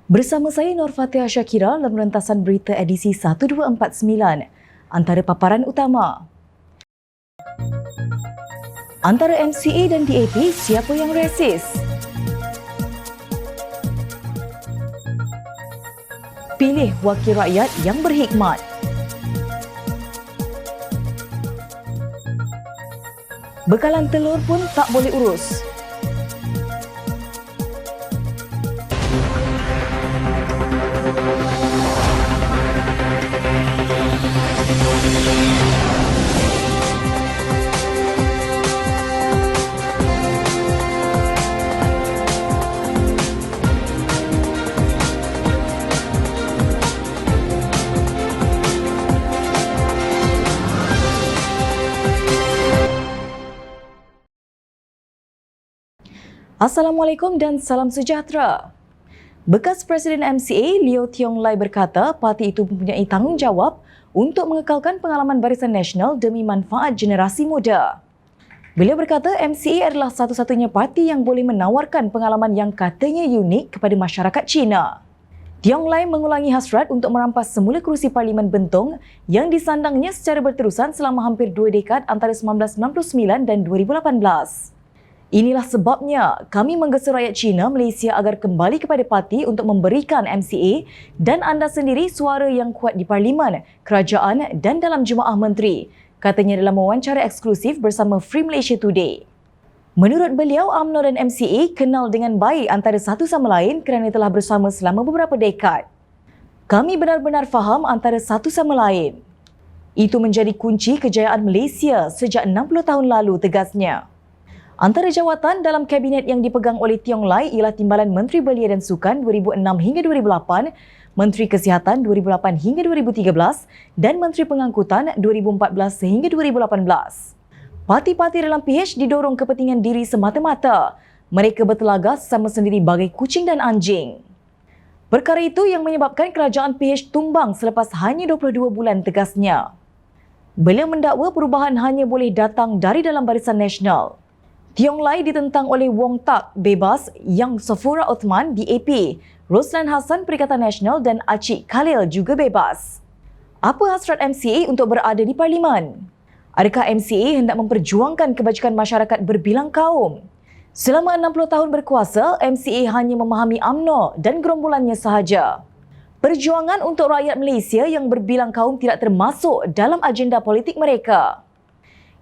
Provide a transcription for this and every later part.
Bersama saya Nur Fatihah Syakira dalam rentasan berita edisi 1249. Antara paparan utama. Antara MCA dan DAP, siapa yang resis? Pilih wakil rakyat yang berhikmat. Bekalan telur pun tak boleh urus. Assalamualaikum dan salam sejahtera. Bekas Presiden MCA Liew Tiong Lai berkata parti itu mempunyai tanggungjawab untuk mengekalkan pengalaman Barisan Nasional demi manfaat generasi muda. Beliau berkata MCA adalah satu-satunya parti yang boleh menawarkan pengalaman yang katanya unik kepada masyarakat Cina. Tiong Lai mengulangi hasrat untuk merampas semula kerusi Parlimen Bentong yang disandangnya secara berterusan selama hampir 2 dekad antara 1999 dan 2018. Inilah sebabnya kami menggesa rakyat Cina Malaysia agar kembali kepada parti untuk memberikan MCA dan anda sendiri suara yang kuat di Parlimen, kerajaan dan dalam Jemaah Menteri, katanya dalam wawancara eksklusif bersama Free Malaysia Today. Menurut beliau, UMNO dan MCA kenal dengan baik antara satu sama lain kerana telah bersama selama beberapa dekad. Kami benar-benar faham antara satu sama lain. Itu menjadi kunci kejayaan Malaysia sejak 60 tahun lalu, tegasnya. Antara jawatan dalam kabinet yang dipegang oleh Tiong Lai ialah Timbalan Menteri Belia dan Sukan 2006 hingga 2008, Menteri Kesihatan 2008 hingga 2013 dan Menteri Pengangkutan 2014 sehingga 2018. Parti-parti dalam PH didorong kepentingan diri semata-mata. Mereka bertelaga sama sendiri bagai kucing dan anjing. Perkara itu yang menyebabkan kerajaan PH tumbang selepas hanya 22 bulan, tegasnya. Beliau mendakwa perubahan hanya boleh datang dari dalam Barisan Nasional. Tiong Lai ditentang oleh Wong Tak bebas, Yang Safura Othman DAP, Roslan Hassan Perikatan Nasional dan Acik Khalil juga bebas. Apa hasrat MCA untuk berada di Parlimen? Adakah MCA hendak memperjuangkan kebajikan masyarakat berbilang kaum? Selama 60 tahun berkuasa, MCA hanya memahami UMNO dan gerombolannya sahaja. Perjuangan untuk rakyat Malaysia yang berbilang kaum tidak termasuk dalam agenda politik mereka.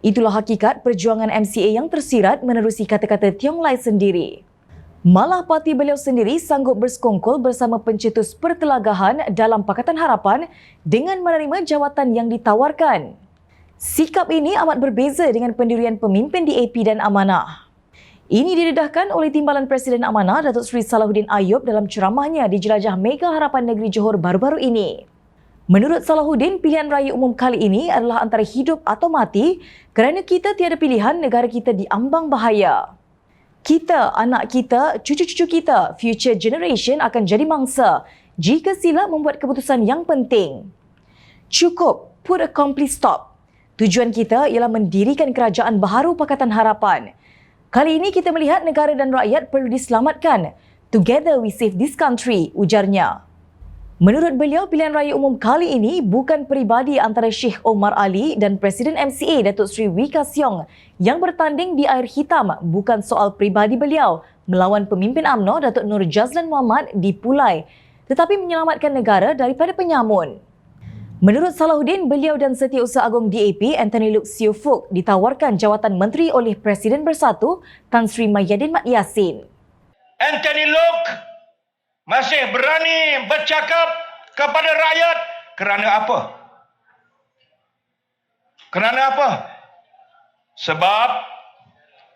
Itulah hakikat perjuangan MCA yang tersirat menerusi kata-kata Tiong Lai sendiri. Malah parti beliau sendiri sanggup bersekongkol bersama pencetus pertelagahan dalam Pakatan Harapan dengan menerima jawatan yang ditawarkan. Sikap ini amat berbeza dengan pendirian pemimpin DAP dan Amanah. Ini didedahkan oleh Timbalan Presiden Amanah Datuk Seri Salahuddin Ayub dalam ceramahnya di Jelajah Mega Harapan Negeri Johor baru-baru ini. Menurut Salahuddin, pilihan raya umum kali ini adalah antara hidup atau mati kerana kita tiada pilihan, negara kita diambang bahaya. Kita, anak kita, cucu-cucu kita, future generation akan jadi mangsa jika silap membuat keputusan yang penting. Cukup, put a complete stop. Tujuan kita ialah mendirikan kerajaan baharu Pakatan Harapan. Kali ini kita melihat negara dan rakyat perlu diselamatkan. Together we save this country, ujarnya. Menurut beliau, pilihan raya umum kali ini bukan peribadi antara Sheikh Omar Ali dan Presiden MCA Datuk Seri Wee Ka Siong yang bertanding di air hitam, bukan soal peribadi beliau melawan pemimpin UMNO Datuk Nur Jazlan Mohamad di Pulai, tetapi menyelamatkan negara daripada penyamun. Menurut Salahuddin, beliau dan Setiausaha Agong DAP Anthony Loke Siew Fook ditawarkan jawatan menteri oleh Presiden Bersatu Tan Sri Mahyadin Mat Yassin. Anthony Loke masih berani bercakap kepada rakyat kerana apa? Kerana apa? Sebab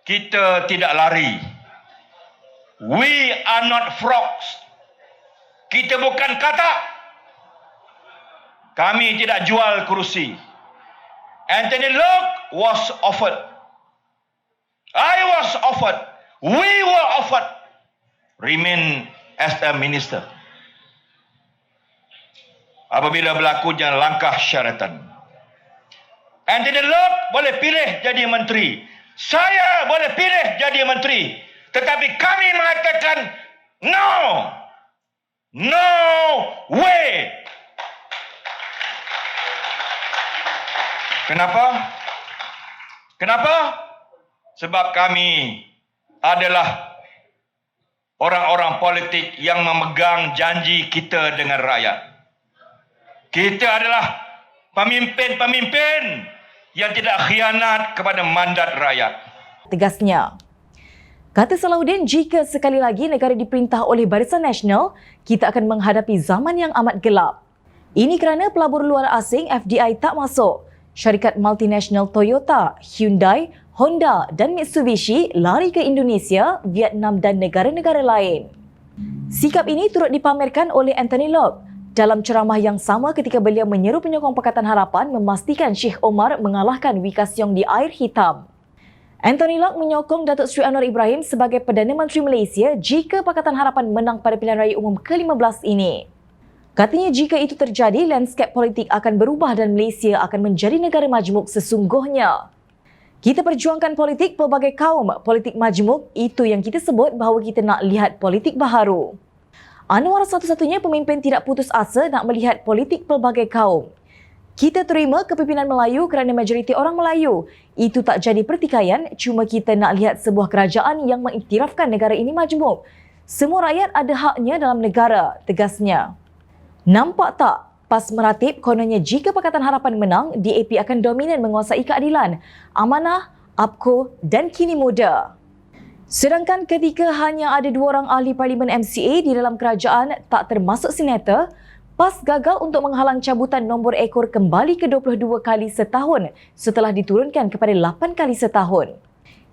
kita tidak lari. We are not frogs. Kita bukan katak. Kami tidak jual kerusi. Anthony Loke was offered. I was offered. We were offered. Remain as a minister. Apabila berlakunya langkah syaratan. Anthony Loke boleh pilih jadi menteri. Saya boleh pilih jadi menteri. Tetapi kami mengatakan no. No way! Kenapa? Kenapa? Sebab kami adalah orang-orang politik yang memegang janji kita dengan rakyat. Kita adalah pemimpin-pemimpin yang tidak khianat kepada mandat rakyat. Tegasnya. Kata Salahuddin, jika sekali lagi negara diperintah oleh Barisan Nasional, kita akan menghadapi zaman yang amat gelap. Ini kerana pelabur luar asing FDI tak masuk. Syarikat multinasional Toyota, Hyundai, Honda dan Mitsubishi lari ke Indonesia, Vietnam dan negara-negara lain. Sikap ini turut dipamerkan oleh Anthony Locke dalam ceramah yang sama ketika beliau menyeru penyokong Pakatan Harapan memastikan Sheikh Omar mengalahkan Wika Siong di air hitam. Anthony Locke menyokong Datuk Seri Anwar Ibrahim sebagai Perdana Menteri Malaysia jika Pakatan Harapan menang pada pilihan raya umum ke-15 ini. Katanya jika itu terjadi, lanskap politik akan berubah dan Malaysia akan menjadi negara majmuk sesungguhnya. Kita perjuangkan politik pelbagai kaum, politik majmuk, itu yang kita sebut bahawa kita nak lihat politik baharu. Anwar satu-satunya pemimpin tidak putus asa nak melihat politik pelbagai kaum. Kita terima kepimpinan Melayu kerana majoriti orang Melayu. Itu tak jadi pertikaian, cuma kita nak lihat sebuah kerajaan yang mengiktirafkan negara ini majmuk. Semua rakyat ada haknya dalam negara, tegasnya. Nampak tak? Pas meratib, kononnya jika Pakatan Harapan menang, DAP akan dominan menguasai keadilan, amanah, APCO dan kini muda. Sedangkan ketika hanya ada 2 orang ahli parlimen MCA di dalam kerajaan tak termasuk senator, PAS gagal untuk menghalang cabutan nombor ekor kembali ke 22 kali setahun setelah diturunkan kepada 8 kali setahun.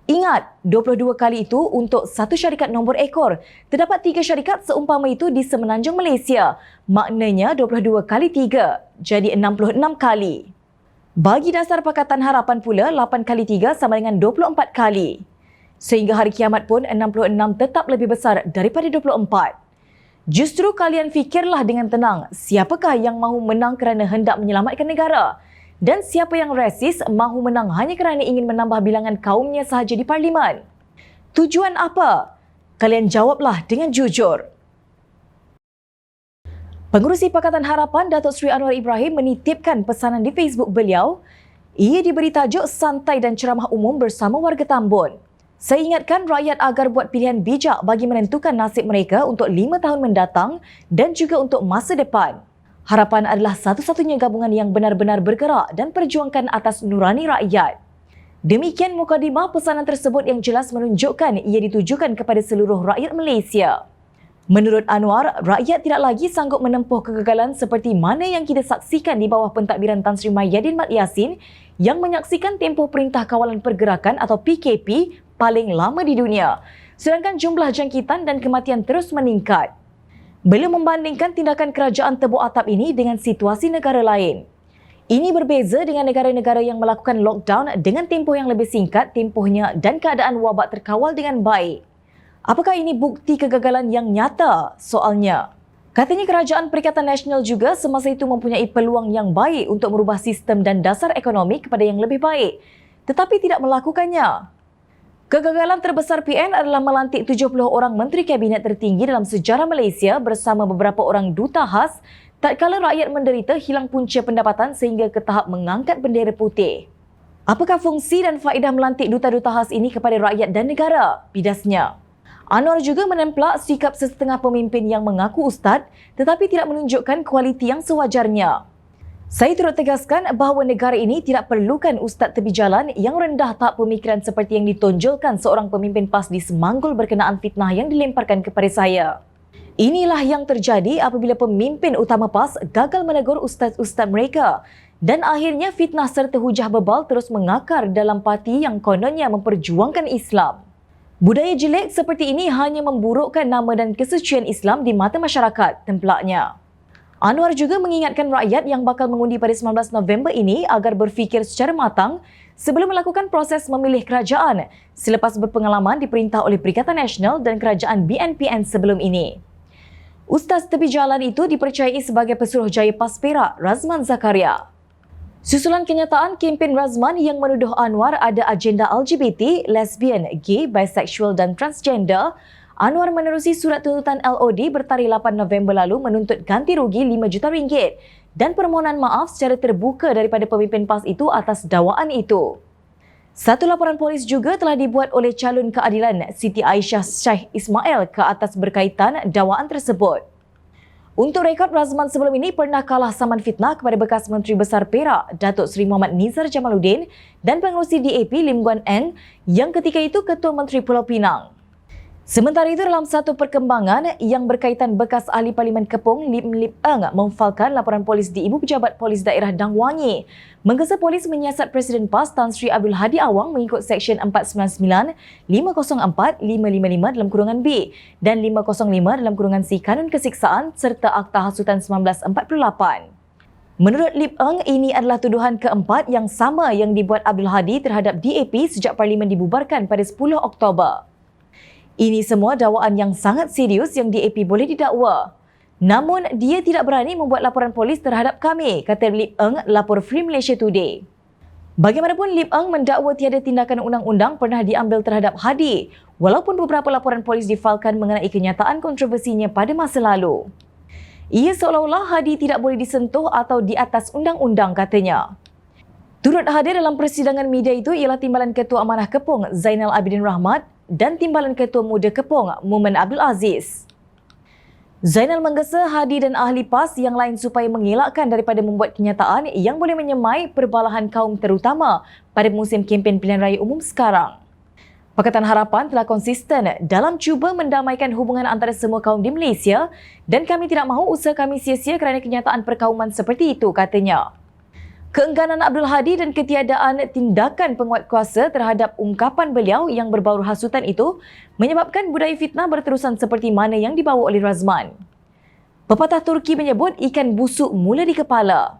Ingat, 22 kali itu untuk satu syarikat nombor ekor. Terdapat 3 syarikat seumpama itu di semenanjung Malaysia. Maknanya 22 kali 3, jadi 66 kali. Bagi dasar Pakatan Harapan pula, 8 kali 3 sama dengan 24 kali. Sehingga hari kiamat pun 66 tetap lebih besar daripada 24. Justru kalian fikirlah dengan tenang, siapakah yang mahu menang kerana hendak menyelamatkan negara? Dan siapa yang resis mahu menang hanya kerana ingin menambah bilangan kaumnya sahaja di parlimen? Tujuan apa? Kalian jawablah dengan jujur. Pengerusi Pakatan Harapan Datuk Seri Anwar Ibrahim menitipkan pesanan di Facebook beliau. Ia diberi tajuk santai dan ceramah umum bersama warga Tambun. Saya ingatkan rakyat agar buat pilihan bijak bagi menentukan nasib mereka untuk 5 tahun mendatang dan juga untuk masa depan. Harapan adalah satu-satunya gabungan yang benar-benar bergerak dan perjuangkan atas nurani rakyat. Demikian mukadimah pesanan tersebut yang jelas menunjukkan ia ditujukan kepada seluruh rakyat Malaysia. Menurut Anwar, rakyat tidak lagi sanggup menempuh kegagalan seperti mana yang kita saksikan di bawah pentadbiran Tan Sri Mahyadin Mat Yassin yang menyaksikan tempoh Perintah Kawalan Pergerakan atau PKP paling lama di dunia, sedangkan jumlah jangkitan dan kematian terus meningkat. Beliau membandingkan tindakan kerajaan tebuk atap ini dengan situasi negara lain. Ini berbeza dengan negara-negara yang melakukan lockdown dengan tempoh yang lebih singkat tempohnya dan keadaan wabak terkawal dengan baik. Apakah ini bukti kegagalan yang nyata? Soalnya. Katanya Kerajaan Perikatan Nasional juga semasa itu mempunyai peluang yang baik untuk merubah sistem dan dasar ekonomi kepada yang lebih baik, tetapi tidak melakukannya. Kegagalan terbesar PN adalah melantik 70 orang menteri kabinet tertinggi dalam sejarah Malaysia bersama beberapa orang duta khas tatkala rakyat menderita hilang punca pendapatan sehingga ke tahap mengangkat bendera putih. Apakah fungsi dan faedah melantik duta-duta khas ini kepada rakyat dan negara? Pidasnya. Anwar juga menemplak sikap sesetengah pemimpin yang mengaku ustaz tetapi tidak menunjukkan kualiti yang sewajarnya. Saya turut tegaskan bahawa negara ini tidak perlukan ustaz tepi jalan yang rendah tahap pemikiran seperti yang ditonjolkan seorang pemimpin PAS di Semanggul berkenaan fitnah yang dilemparkan kepada saya. Inilah yang terjadi apabila pemimpin utama PAS gagal menegur ustaz-ustaz mereka dan akhirnya fitnah serta hujah bebal terus mengakar dalam parti yang kononnya memperjuangkan Islam. Budaya jelek seperti ini hanya memburukkan nama dan kesucian Islam di mata masyarakat, templaknya. Anwar juga mengingatkan rakyat yang bakal mengundi pada 19 November ini agar berfikir secara matang sebelum melakukan proses memilih kerajaan selepas berpengalaman diperintah oleh Perikatan Nasional dan kerajaan BNPN sebelum ini. Ustaz tepi jalan itu dipercayai sebagai Pesuruhjaya PAS Perak, Razman Zakaria. Susulan kenyataan kempen Razman yang menuduh Anwar ada agenda LGBT, lesbian, gay, bisexual dan transgender, Anwar menerusi surat tuntutan LOD bertarikh 8 November lalu menuntut ganti rugi RM5 juta dan permohonan maaf secara terbuka daripada pemimpin PAS itu atas dakwaan itu. Satu laporan polis juga telah dibuat oleh calon keadilan Siti Aisyah Syekh Ismail ke atas berkaitan dakwaan tersebut. Untuk rekod, Razman sebelum ini pernah kalah saman fitnah kepada bekas Menteri Besar Perak, Datuk Seri Muhammad Nizar Jamaluddin dan pengerusi DAP Lim Guan Eng yang ketika itu Ketua Menteri Pulau Pinang. Sementara itu, dalam satu perkembangan yang berkaitan, bekas ahli Parlimen Kepong Lim Lip Eng memfalkan laporan polis di Ibu Pejabat Polis Daerah Dang Wangi menggesa polis menyiasat Presiden PAS Tan Sri Abdul Hadi Awang mengikut Seksyen 499, 504, 555 dalam kurungan B dan 505 dalam kurungan C Kanun Kesiksaan serta Akta Hasutan 1948. Menurut Lip Eng, ini adalah tuduhan keempat yang sama yang dibuat Abdul Hadi terhadap DAP sejak Parlimen dibubarkan pada 10 Oktober. Ini semua dakwaan yang sangat serius yang DAP boleh didakwa. Namun, dia tidak berani membuat laporan polis terhadap kami, kata Lip Eng, lapor Free Malaysia Today. Bagaimanapun, Lip Eng mendakwa tiada tindakan undang-undang pernah diambil terhadap Hadi, walaupun beberapa laporan polis difalkan mengenai kenyataan kontroversinya pada masa lalu. Ia seolah-olah Hadi tidak boleh disentuh atau di atas undang-undang, katanya. Turut hadir dalam persidangan media itu ialah Timbalan Ketua Amanah Kepong Zainal Abidin Rahmat dan Timbalan Ketua Muda Kepong Muhammad Abdul Aziz. Zainal menggesa Hadi dan ahli PAS yang lain supaya mengelakkan daripada membuat kenyataan yang boleh menyemai perbalahan kaum terutama pada musim kempen pilihan raya umum sekarang. Pakatan Harapan telah konsisten dalam cuba mendamaikan hubungan antara semua kaum di Malaysia dan kami tidak mahu usaha kami sia-sia kerana kenyataan perkauman seperti itu, katanya. Keengganan Abdul Hadi dan ketiadaan tindakan penguat kuasa terhadap ungkapan beliau yang berbau hasutan itu menyebabkan budaya fitnah berterusan seperti mana yang dibawa oleh Razman. Pepatah Turki menyebut ikan busuk mula di kepala.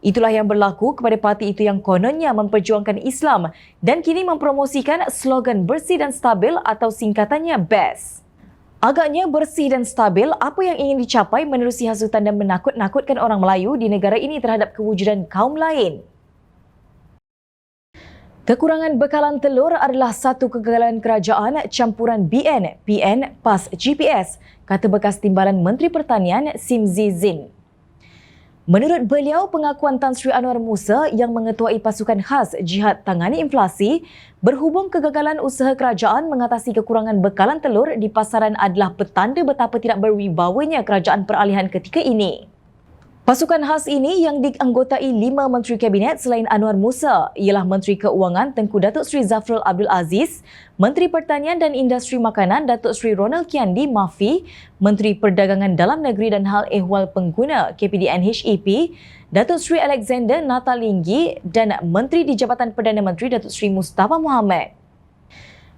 Itulah yang berlaku kepada parti itu yang kononnya memperjuangkan Islam dan kini mempromosikan slogan bersih dan stabil atau singkatannya BEST. Agaknya bersih dan stabil, apa yang ingin dicapai menerusi hasutan dan menakut-nakutkan orang Melayu di negara ini terhadap kewujudan kaum lain. Kekurangan bekalan telur adalah satu kegagalan kerajaan campuran BN, PN, PAS, GPS, kata bekas Timbalan Menteri Pertanian Simzi Zin. Menurut beliau, pengakuan Tan Sri Anwar Musa yang mengetuai pasukan khas jihad tangani inflasi berhubung kegagalan usaha kerajaan mengatasi kekurangan bekalan telur di pasaran adalah petanda betapa tidak berwibawanya kerajaan peralihan ketika ini. Pasukan khas ini yang dianggotai 5 Menteri Kabinet selain Anwar Musa ialah Menteri Keuangan Tengku Datuk Seri Zafrul Abdul Aziz, Menteri Pertanian dan Industri Makanan Datuk Seri Ronald Kiandi Mafi, Menteri Perdagangan Dalam Negeri dan Hal Ehwal Pengguna KPDN-HEP, Datuk Seri Alexander Natalinggi dan Menteri di Jabatan Perdana Menteri Datuk Seri Mustafa Mohamed.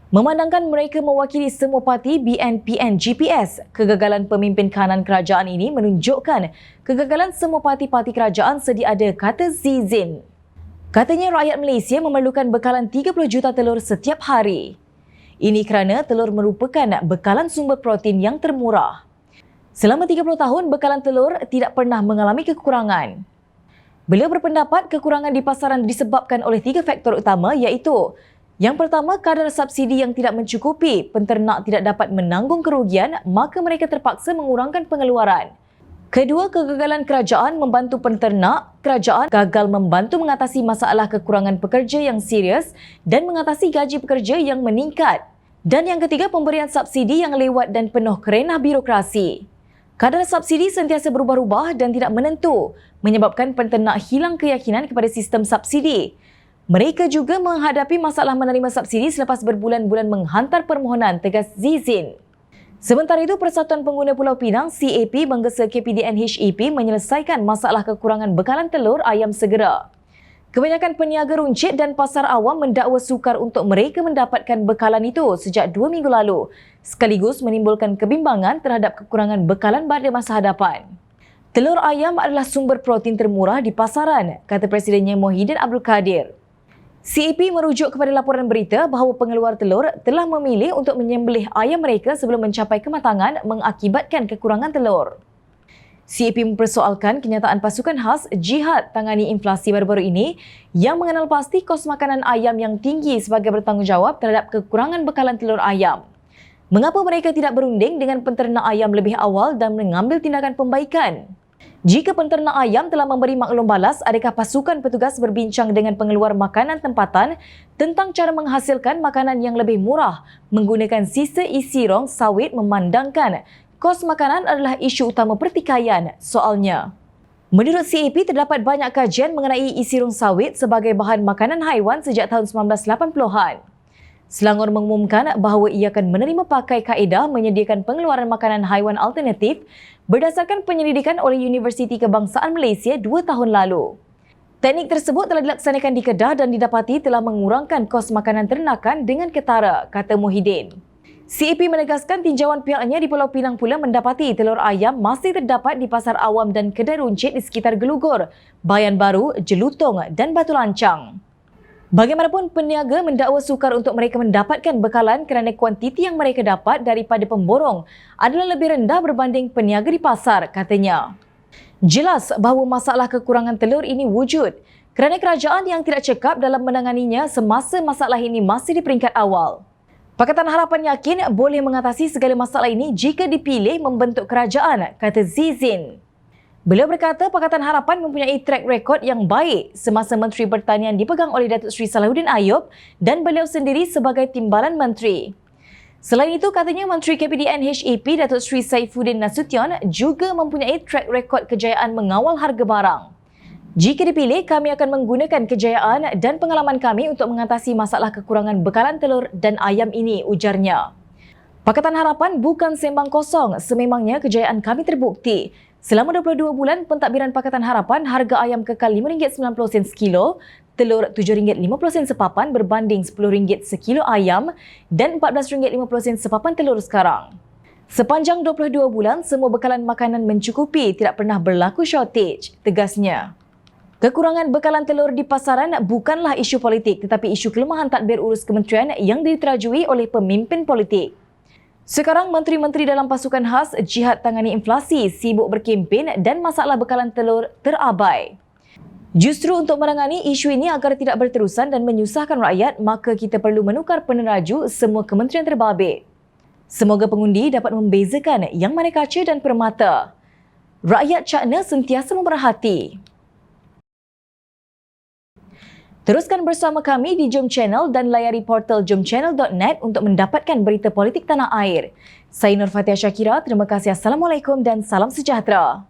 Memandangkan mereka mewakili semua parti BNPN GPS, kegagalan pemimpin kanan kerajaan ini menunjukkan kegagalan semua parti-parti kerajaan sedia ada, kata Zizin. Katanya rakyat Malaysia memerlukan bekalan 30 juta telur setiap hari. Ini kerana telur merupakan bekalan sumber protein yang termurah. Selama 30 tahun, bekalan telur tidak pernah mengalami kekurangan. Beliau berpendapat kekurangan di pasaran disebabkan oleh 3 faktor utama iaitu yang pertama, kadar subsidi yang tidak mencukupi, penternak tidak dapat menanggung kerugian, maka mereka terpaksa mengurangkan pengeluaran. Kedua, kegagalan kerajaan membantu penternak, kerajaan gagal membantu mengatasi masalah kekurangan pekerja yang serius dan mengatasi gaji pekerja yang meningkat. Dan yang ketiga, pemberian subsidi yang lewat dan penuh kerenah birokrasi. Kadar subsidi sentiasa berubah-ubah dan tidak menentu, menyebabkan penternak hilang keyakinan kepada sistem subsidi. Mereka juga menghadapi masalah menerima subsidi selepas berbulan-bulan menghantar permohonan, tegas Zizin. Sementara itu, Persatuan Pengguna Pulau Pinang CAP menggesa KPDN-HEP menyelesaikan masalah kekurangan bekalan telur ayam segera. Kebanyakan peniaga runcit dan pasar awam mendakwa sukar untuk mereka mendapatkan bekalan itu sejak 2 minggu lalu, sekaligus menimbulkan kebimbangan terhadap kekurangan bekalan pada masa hadapan. Telur ayam adalah sumber protein termurah di pasaran, kata Presidennya Muhyiddin Abdul Kadir. CAP merujuk kepada laporan berita bahawa pengeluar telur telah memilih untuk menyembelih ayam mereka sebelum mencapai kematangan mengakibatkan kekurangan telur. CAP mempersoalkan kenyataan pasukan khas jihad tangani inflasi baru-baru ini yang mengenal pasti kos makanan ayam yang tinggi sebagai bertanggungjawab terhadap kekurangan bekalan telur ayam. Mengapa mereka tidak berunding dengan penternak ayam lebih awal dan mengambil tindakan pembaikan? Jika penternak ayam telah memberi maklum balas, adakah pasukan petugas berbincang dengan pengeluar makanan tempatan tentang cara menghasilkan makanan yang lebih murah menggunakan sisa isi rong sawit memandangkan kos makanan adalah isu utama pertikaian soalnya? Menurut CAP, terdapat banyak kajian mengenai isi rong sawit sebagai bahan makanan haiwan sejak tahun 1980-an. Selangor mengumumkan bahawa ia akan menerima pakai kaedah menyediakan pengeluaran makanan haiwan alternatif berdasarkan penyelidikan oleh Universiti Kebangsaan Malaysia 2 tahun lalu. Teknik tersebut telah dilaksanakan di Kedah dan didapati telah mengurangkan kos makanan ternakan dengan ketara, kata Muhyiddin. CAP menegaskan tinjauan pihaknya di Pulau Pinang pula mendapati telur ayam masih terdapat di pasar awam dan kedai runcit di sekitar Gelugor, Bayan Baru, Jelutong dan Batu Lancang. Bagaimanapun, peniaga mendakwa sukar untuk mereka mendapatkan bekalan kerana kuantiti yang mereka dapat daripada pemborong adalah lebih rendah berbanding peniaga di pasar, katanya. Jelas bahawa masalah kekurangan telur ini wujud kerana kerajaan yang tidak cekap dalam menanganinya semasa masalah ini masih di peringkat awal. Pakatan Harapan yakin boleh mengatasi segala masalah ini jika dipilih membentuk kerajaan, kata Zizin. Beliau berkata Pakatan Harapan mempunyai track record yang baik semasa Menteri Pertanian dipegang oleh Datuk Seri Salahuddin Ayub dan beliau sendiri sebagai timbalan menteri. Selain itu, katanya Menteri KPDN HAP Datuk Seri Saifuddin Nasution juga mempunyai track record kejayaan mengawal harga barang. Jika dipilih, kami akan menggunakan kejayaan dan pengalaman kami untuk mengatasi masalah kekurangan bekalan telur dan ayam ini, ujarnya. Pakatan Harapan bukan sembang kosong, sememangnya kejayaan kami terbukti. Selama 22 bulan pentadbiran Pakatan Harapan, harga ayam kekal RM5.90 sekilo, telur RM7.50 sepapan berbanding RM10 sekilo ayam dan RM14.50 sepapan telur sekarang. Sepanjang 22 bulan, semua bekalan makanan mencukupi, tidak pernah berlaku shortage, tegasnya. Kekurangan bekalan telur di pasaran bukanlah isu politik tetapi isu kelemahan tadbir urus kementerian yang diterajui oleh pemimpin politik. Sekarang menteri-menteri dalam pasukan khas jihad tangani inflasi sibuk berkempen dan masalah bekalan telur terabai. Justru untuk menangani isu ini agar tidak berterusan dan menyusahkan rakyat, maka kita perlu menukar peneraju semua kementerian terbabit. Semoga pengundi dapat membezakan yang mana kaca dan permata. Rakyat cakna sentiasa memerhati. Teruskan bersama kami di Jom Channel dan layari portal jomchannel.net untuk mendapatkan berita politik tanah air. Saya Nur Fatia Syakira, terima kasih. Assalamualaikum dan salam sejahtera.